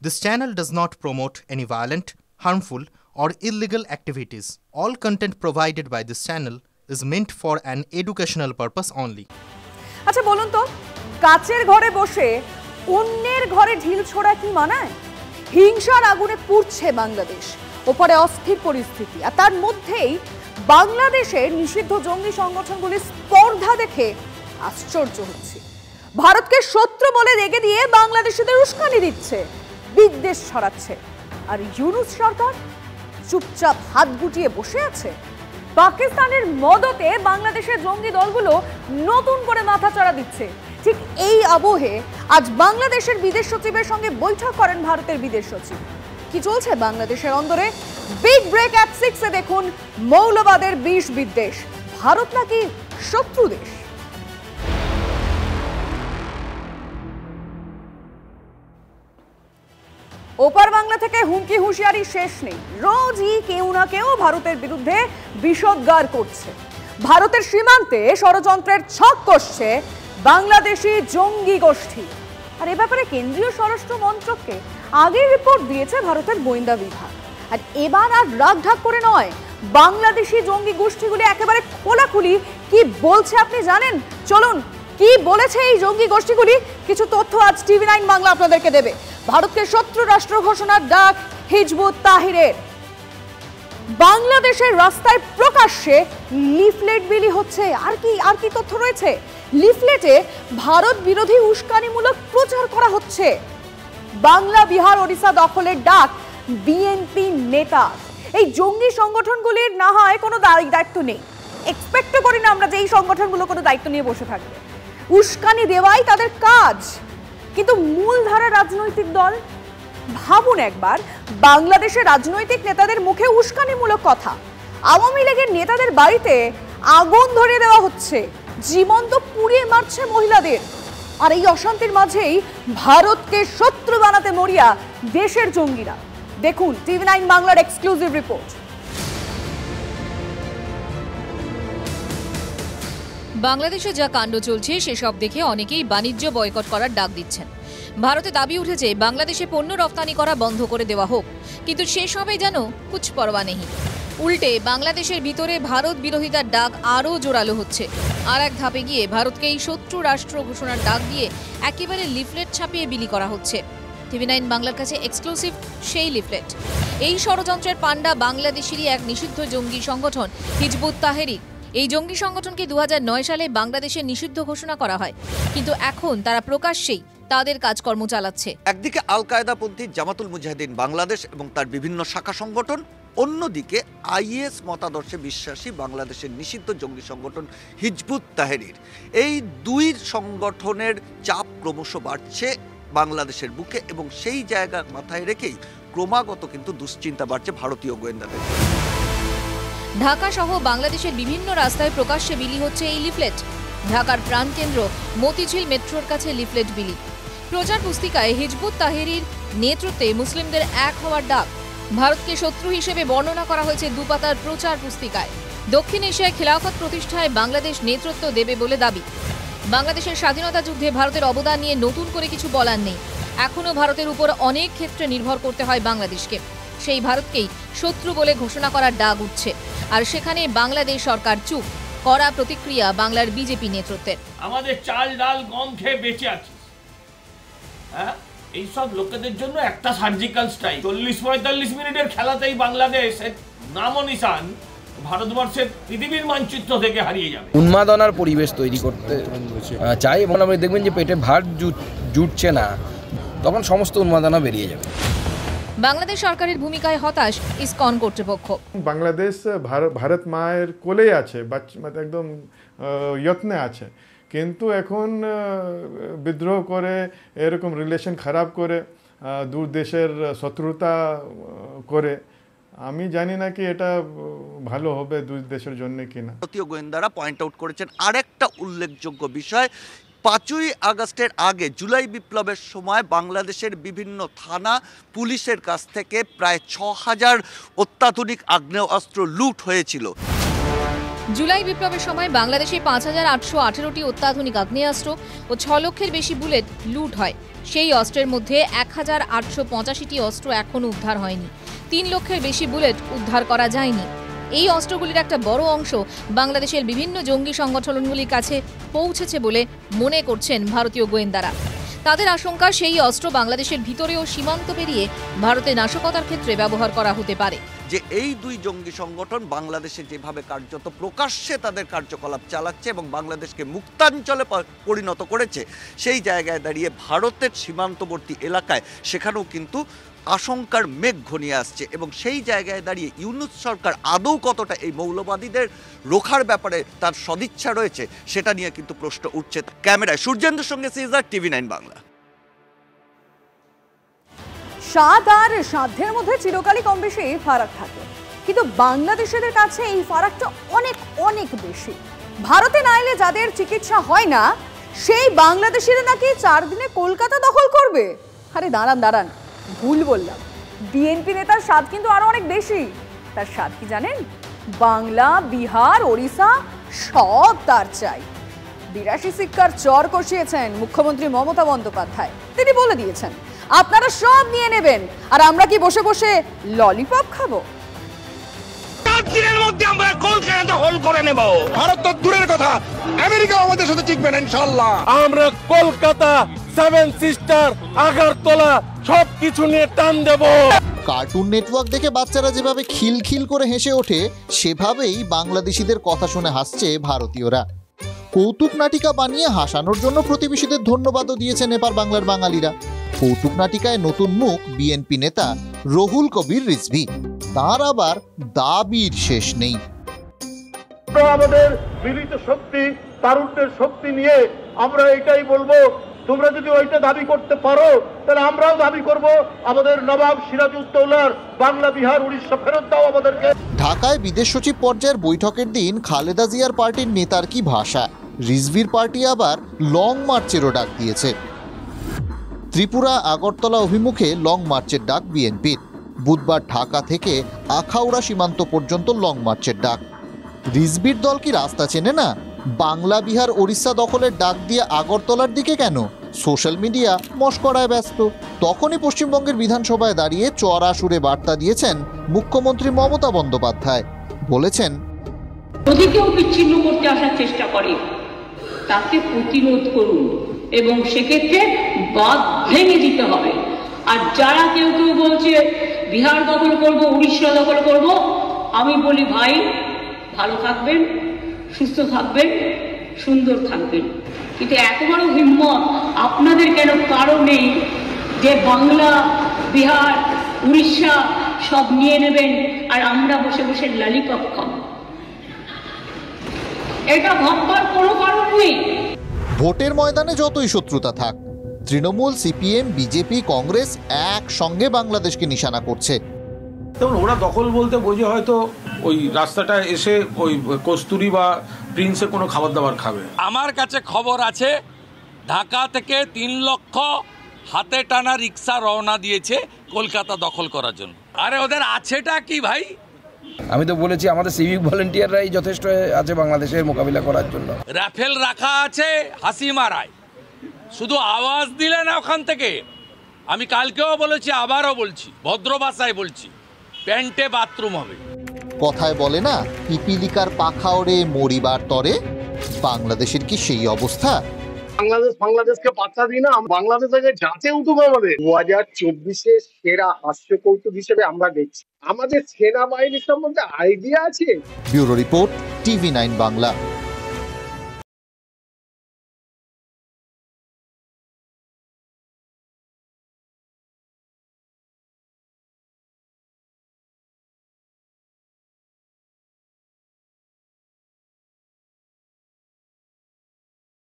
This channel does not promote any violent, harmful, or illegal activities. All content provided by this channel is meant for an educational purpose only. আচ্ছা বলুন তো, কাচের ঘরে বসে অন্যের ঘরে ঢিল ছোড়া কি মানায়? হিংসার আগুনে পুড়ছে বাংলাদেশ, ওপরে অস্থির পরিস্থিতি, আর তার মধ্যেই বাংলাদেশের নিষিদ্ধ জঙ্গি সংগঠনগুলির স্পর্ধা দেখে আশ্চর্য হচ্ছে। ভারতকে শত্রু বলে রেগে দিয়ে বাংলাদেশিদের উস্কানি দিচ্ছে, বিদ্বেষ ছড়াচ্ছে, আর ইউনূস সরকার চুপচাপ হাত গুটিয়ে বসে আছে। পাকিস্তানের মদতে বাংলাদেশের জঙ্গি দলগুলো নতুন করে মাথাচাড়া দিচ্ছে। ঠিক এই আবহে আজ বাংলাদেশের বিদেশ সচিবের সঙ্গে বৈঠক করেন ভারতের বিদেশ সচিব। কি চলছে বাংলাদেশের অন্দরে? বিগ ব্রেক অ্যাট 6 এ দেখুন মৌলবাদের বিষ বিদ্বেষ, ভারত নাকি শত্রু দেশ? ওপার বাংলা থেকে হুমকি হুঁশিয়ারি শেষ নেই। রোজই কেউ না কেউ ভারতের বিরুদ্ধে বিষোদ্গার করছে। ভারতের সীমান্তে ষড়যন্ত্রের ছক কষছে বাংলাদেশি জঙ্গি গোষ্ঠী। আর এ ব্যাপারে কেন্দ্রীয় স্বরাষ্ট্র মন্ত্রককে আগেই রিপোর্ট দিয়েছে ভারতের গোয়েন্দা বিভাগ। আর এবার আর রাগ ঢাক করে নয়, বাংলাদেশি জঙ্গি গোষ্ঠীগুলি একেবারে খোলাখুলি কি বলছে আপনি জানেন? চলুন, কি বলেছে এই জঙ্গি গোষ্ঠীগুলি, কিছু তথ্য আজ TV9 বাংলা আপনাদেরকে দেবে। ভারতকে শত্রু রাষ্ট্র ঘোষণার ডাক হিজবুত তাহরিরের। বাংলাদেশের রাস্তায় প্রকাশ্যে লিফলেট বিলি হচ্ছে। আর কি তথ্য রয়েছে? লিফলেটে ভারত বিরোধী উস্কানিমূলক প্রচার করা হচ্ছে। বাংলা, বিহার, ওড়িশা দখলের ডাক বিএনপি নেতা। এই জঙ্গি সংগঠনগুলির না হয় কোনো দায়িত্ব নেই, এক্সপেক্ট করি না আমরা যে এই সংগঠনগুলো কোনো দায়িত্ব নিয়ে বসে থাকবে। উস্কানি দেওয়াই তাদের কাজ। কিন্তু মূলধারা রাজনৈতিক দল, ভাবুন একবার, বাংলাদেশের রাজনৈতিক নেতাদের মুখে উস্কানিমূলক কথা। আওয়ামী লীগের নেতাদের বাড়িতে আগুন ধরিয়ে দেওয়া হচ্ছে, জীবন্ত পুড়িয়ে মারছে মহিলাদের। আর এই অশান্তির মাঝেই ভারতকে শত্রু বানাতে মরিয়া দেশের জঙ্গিরা। দেখুন TV9 বাংলার এক্সক্লুসিভ রিপোর্ট। বাংলাদেশে যা কাণ্ড চলছে সেসব দেখে অনেকেই বাণিজ্য বয়কট করার ডাক দিচ্ছেন। ভারতে দাবি উঠেছে বাংলাদেশে পণ্য রপ্তানি করা বন্ধ করে দেওয়া হোক, কিন্তু সেসবে যেন কুছ পরোয়া নেই। উল্টে বাংলাদেশের ভিতরে ভারত বিরোধিতার ডাক আরও জোরালো হচ্ছে। আর এক ধাপে গিয়ে ভারতকে এই শত্রু রাষ্ট্র ঘোষণার ডাক দিয়ে একেবারে লিফলেট ছাপিয়ে বিলি করা হচ্ছে। TV9 বাংলার কাছে এক্সক্লুসিভ সেই লিফলেট। এই ষড়যন্ত্রের পাণ্ডা বাংলাদেশেরই এক নিষিদ্ধ জঙ্গি সংগঠন হিজবুত তাহরির। এই জঙ্গি সংগঠনকে 2009 সালে বাংলাদেশে নিষিদ্ধ ঘোষণা করা হয়, কিন্তু এখন তারা প্রকাশ্যেই তাদের কাজকর্ম চালাচ্ছে। একদিকে আল কায়দাপন্থী জামাতুল মুজাহিদিন বাংলাদেশ এবং তার বিভিন্ন শাখা সংগঠন, অন্যদিকে IS মতাদর্শে বিশ্বাসী বাংলাদেশের নিষিদ্ধ জঙ্গি সংগঠন হিজবুত তাহরির। এই দুই সংগঠনের চাপ ক্রমশ বাড়ছে বাংলাদেশের বুকে, এবং সেই জায়গা মাথায় রেখেই ক্রমাগত কিন্তু দুশ্চিন্তা বাড়ছে ভারতীয় গোয়েন্দাদের। ঢাকা সহ বাংলাদেশের বিভিন্ন রাস্তায় প্রকাশ্যে বিলি হচ্ছে এই লিফলেট। ঢাকার প্রাণকেন্দ্র মতিঝিল মেট্রোর কাছে লিফলেট বিলি। প্রচার পুস্তিকায় হিজবুত তাহরির নেতৃত্বে মুসলিমদের এক হওয়ার ডাক। ভারতকে শত্রু হিসেবে বর্ণনা করা হয়েছে দুপাতার প্রচার পুস্তিকায়। দক্ষিণ এশিয়ায় খিলাফত প্রতিষ্ঠায় বাংলাদেশ নেতৃত্ব দেবে বলে দাবি। বাংলাদেশের স্বাধীনতা যুদ্ধে ভারতের অবদান নিয়ে নতুন করে কিছু বলার নেই। এখনও ভারতের উপর অনেক ক্ষেত্রে নির্ভর করতে হয় বাংলাদেশকে। সেই ভারতকেই শত্রু বলে ঘোষণা করার ডাক উঠছে, আর সেখানে বাংলাদেশ সরকার চুপ। কড়া প্রতিক্রিয়া বাংলার বিজেপি নেতৃত্বের। আমাদের চাল ডাল গম খেয়ে বেঁচে আছি, হ্যাঁ, এইসব লোকেদের জন্য একটা সার্জিক্যাল স্ট্রাইক 40-45 মিনিটের খেলাতেই বাংলাদেশের নামও নিশান ভারতবর্ষের পৃথিবীর মানচিত্র থেকে হারিয়ে যাবে। উন্মাদনার পরিবেশ তৈরি করতে চাই, এবং আপনি দেখবেন যে পেটে ভাত জুটছে না, তখন সমস্ত উন্মাদনা বেরিয়ে যাবে। বাংলাদেশ সরকারের ভূমিকায় হতাশ ইসকন কর্তৃপক্ষ। বাংলাদেশ ভারত মায়ের কোলে আছে, একদম যত্নে আছে, কিন্তু এখন বিদ্রোহ করে, এরকম রিলেশন খারাপ করে, দূর দেশের শত্রুতা করে, আমি জানি না কি এটা ভালো হবে দুই দেশের জন্য কিনা। ভারতীয় গোয়েন্দারা পয়েন্ট আউট করেছেন আরেকটা উল্লেখযোগ্য বিষয়। 5ই আগস্টের আগে জুলাই বিপ্লবের সময় বাংলাদেশের বিভিন্ন থানা পুলিশের কাছ থেকে প্রায় 6000 অত্যাধুনিক আগ্নেয়াস্ত্র লুট হয়েছিল। জুলাই বিপ্লবের সময় বাংলাদেশে ৫,৮১৮টি অত্যাধুনিক আগ্নেয়াস্ত্র ও ৬ লক্ষের বেশি বুলেট লুট হয়। সেই অস্ত্রের মধ্যে ১,৮৮৫টি অস্ত্র এখনও উদ্ধার হয়নি। ৩ লক্ষের বেশি বুলেট উদ্ধার করা যায়নি। এই অস্ত্রগুলির একটা বড় অংশ বাংলাদেশের বিভিন্ন জঙ্গি সংগঠনগুলির কাছে পৌঁছেছে বলে মনে করছেন ভারতীয় গোয়েন্দারা। তাদের আশঙ্কা সেই অস্ত্র বাংলাদেশের ভিতরেও সীমান্ত পেরিয়ে ভারতে নাশকতার ক্ষেত্রে ব্যবহার করা হতে পারে। যে এই দুই জঙ্গি সংগঠন বাংলাদেশে যেভাবে কার্যত প্রকাশ্যে তাদের কার্যকলাপ চালাচ্ছে এবং বাংলাদেশকে মুক্তাঞ্চলে পরিণত করেছে, সেই জায়গায় দাঁড়িয়ে ভারতের সীমান্তবর্তী এলাকায় সেখানেও কিন্তু আশঙ্কার মেঘ ঘনিয়ে আসছে এবং সেই জায়গায় দাঁড়িয়ে ইউনূস সরকার আদৌ কতটা এই মৌলবাদীদের রোখার ব্যাপারে তার সদিচ্ছা রয়েছে সেটা নিয়ে কিন্তু প্রশ্ন উঠছে। ক্যামেরায় সূর্যেন্দ্রের সঙ্গে সিজার, TV9 বাংলা। স্বাদ আর সাধ্যের মধ্যে চিরকালই কম বেশি ফারাক থাকে, কিন্তু বাংলাদেশিদের কাছে এই ফারাকটা অনেক অনেক বেশি। ভারতে না এলে যাদের চিকিৎসা হয় না, সেই বাংলাদেশিরা নাকি 4 দিনে কলকাতা দখল করবে। আরে দাঁড়ান দাঁড়ান, ভুল বললাম। বিএনপি নেতার স্বাদ কিন্তু আরো অনেক বেশি। তার স্বাদ কি জানেন? বাংলা, বিহার, ওড়িশা সব তার চাই। 82 সিক্কার চর কষিয়েছেন মুখ্যমন্ত্রী মমতা বন্দ্যোপাধ্যায়। তিনি বলে দিয়েছেন, আপনারা সব নিয়ে নেবেন, আর আমরা কি বসে বসে ললিপপ খাবো? দিনের মধ্যে আমরা কলকাতা দখল করে নেব। ভারত তো দূরের কথা, আমেরিকা আমাদের সাথে টিকবে না ইনশাআল্লাহ। আমরা কলকাতা, 7 সিস্টার, আগরতলা সবকিছু নিয়ে টান দেব। কার্টুন নেটওয়ার্ক দেখে বাচ্চারা যেভাবে খিলখিল করে হেসে ওঠে, সেভাবেই বাংলাদেশিদের কথা শুনে হাসছে ভারতীয়রা। কৌতুক নাটিকা বানিয়ে হাসানোর জন্য প্রতিবেশীদের ধন্যবাদও দিয়েছেন এপার বাংলার বাঙালিরা। কৌতুক নাটিকায় নতুন মুখ বিএনপি নেতা রুহুল কবির রিজভী। তার আবার দাবির শেষ নেই। আমাদের মিলিত শক্তি, তারুণ্যের শক্তি নিয়ে আমরা এটাই বলবো, তোমরা যদি ওইটা দাবি করতে পারো তাহলে আমরাও দাবি করব আমাদের নবাব সিরাজউদ্দৌলার বাংলা, বিহার, উড়িষ্যা ফেরত দাও আমাদেরকে। ঢাকায় বিদেশ সচিব পর্যায়ের বৈঠকের দিন খালেদা জিয়ার পার্টির নেতার কি ভাষা! রিজভির পার্টি আবার লং মার্চেরও ডাক দিয়েছে। ত্রিপুরা আগরতলা অভিমুখে লং মার্চের ডাক বিএনপির। বুধবার ঢাকা থেকে আখাউড়া সীমান্ত পর্যন্ত লং মার্চের ডাক। রিজভির দল কি রাস্তা চেনে না? বাংলা, বিহার, ওড়িশা দখলের ডাক দিয়ে আগরতলার দিকে কেন? সোশ্যাল মিডিয়া মশকরায় ব্যস্ত। তখনই পশ্চিমবঙ্গের বিধানসভায় দাঁড়িয়ে চড়া সুরে বার্তা দিয়েছেন মুখ্যমন্ত্রী মমতা বন্দ্যোপাধ্যায়। বলেছেন, যদি কেউ বিচ্ছিন্ন করতে আসার চেষ্টা করে তাকে প্রতিরোধ করুন এবং সেক্ষেত্রে বাঁধ ভেঙে দিতে হবে। আর যারা কেউ কেউ বলছে বিহার দখল করব, উড়িষ্যা দখল করব, আমি বলি ভাই ভালো থাকবেন, সুস্থ থাকবেন, সুন্দর থাকবেন, কিন্তু এত বড় হিম্মত আপনাদের কেন কারো নেই যে বাংলা, বিহার, উড়িষ্যা সব নিয়ে নেবেন আর আমরা বসে বসে ললিপপ খাবো? এটা ভাববার কোনো কারণ নেই। ভোটের ময়দানে যতই শত্রুতা থাক, তৃণমূল, সিপিএম, বিজেপি, কংগ্রেস একসঙ্গে বাংলাদেশকে নিশানা করছে। তখন ওরা দখল বলতে বোঝে হয়তো ওই রাস্তাটা এসে ওই কস্তুরি বা প্রিন্সে কোনো খাবার দাবার খাবে। আমার কাছে খবর আছে ঢাকা থেকে 3 লক্ষ হাতে টানা রিক্সা রওনা দিয়েছে কলকাতা দখল করার জন্য। আরে ওদের আছেটা কি ভাই? আমি তো বলেছি আমাদের সিভিক ভলেন্টিয়াররাই যথেষ্ট আছে বাংলাদেশের মোকাবিলা করার জন্য। রাফেল রাখা আছে হাসিমারায়, শুধু আওয়াজ দিলে না ওখান থেকে। আমি কালকেও বলেছি, আবারও বলছি, ভদ্র ভাষায় বলছি, প্যান্টে বাথরুম হবে। কথায় বলে না, পিপিলিকার পাখা ওড়ে মরিবার তরে। বাংলাদেশের কি সেই অবস্থা? বাংলাদেশকে পাত্তা দিই না, বাংলাদেশকে যাচে উঠুক। আমাদের 2024-এ সেরা হাস্য কৌতুক হিসেবে আমরা দেখছি। আমাদের সেনাবাহিনীর সম্বন্ধে আইডিয়া আছে? Bureau report, TV9 Bangla.